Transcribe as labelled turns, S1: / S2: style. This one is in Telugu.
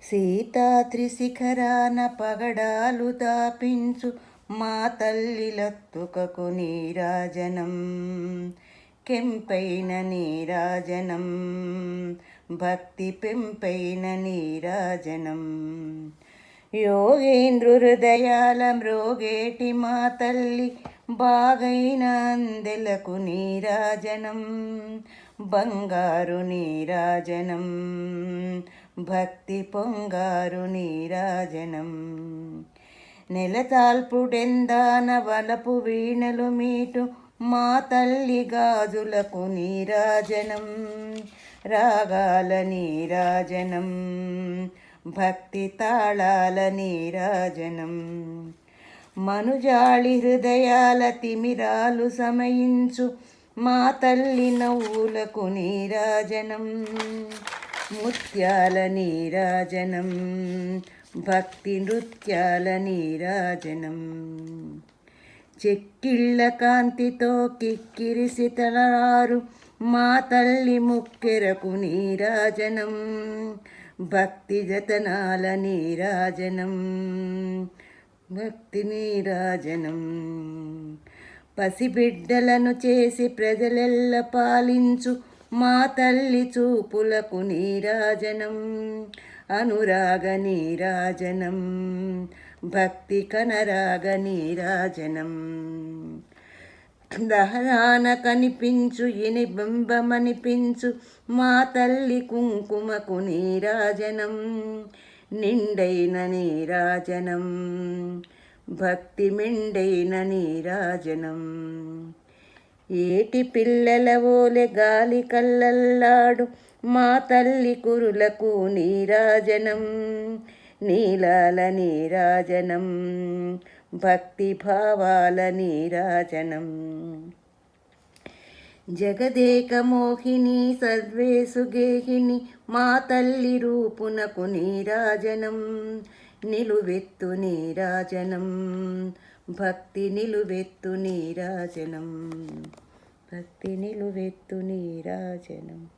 S1: సీతాద్రిశిఖరాన పగడాలు దాపించు మా తల్లిలత్తుకకు నీరాజనం, కెంపైన నీరాజనం, భక్తి పెంపైన నీరాజనం. యోగేంద్రు హృదయాల మ్రోగేటి మా తల్లి బాగైన అందెలకు నీరాజనం, బంగారు నీరాజనం, భక్తి పొంగారు నీరాజనం. నెలతాల్పుడెందాన వలపు వీణలు మీటు మా తల్లి గాజులకు నీరాజనం, రాగాల నీరాజనం, భక్తి తాళాల నీరాజనం. మనుజాళి హృదయాల తిమిరాలు సమయించు మా తల్లి నవ్వులకు నీరాజనం, ముత్యాల నీరాజనం, భక్తి నృత్యాల నీరాజనం. చెక్కిళ్ళ కాంతితో కిక్కిరిసితలారు మా తల్లి ముక్కెరకు నీరాజనం, భక్తి జతనాల నీరాజనం, భక్తి నీరాజనం. పసిబిడ్డలను చేసి ప్రజలెల్ల పాలించు మా తల్లి చూపులకు నీరాజనం, అనురాగ నీరాజనం, భక్తి కనరాగ నీరాజనం. దహరాన కనిపించు ఇని బింబమనిపించు మా తల్లి కుంకుమకు నీరాజనం, నిండైన నీరాజనం, భక్తి మెండైన నీరాజనం. ఏటి పిల్లల ఓలె గాలి కల్లల్లాడు మా తల్లి కురులకు నీరాజనం, నీలాల నీరాజనం, భక్తి భావాల నీరాజనం. జగదేక మోహిని సర్వేసు గేహిని మా తల్లి రూపునకు నీరాజనం, నిలువెత్తు నీరాజనం, భక్తి నిలువెత్తు నీరాజనం, భక్తి నిలువెత్తు నీరాజనం.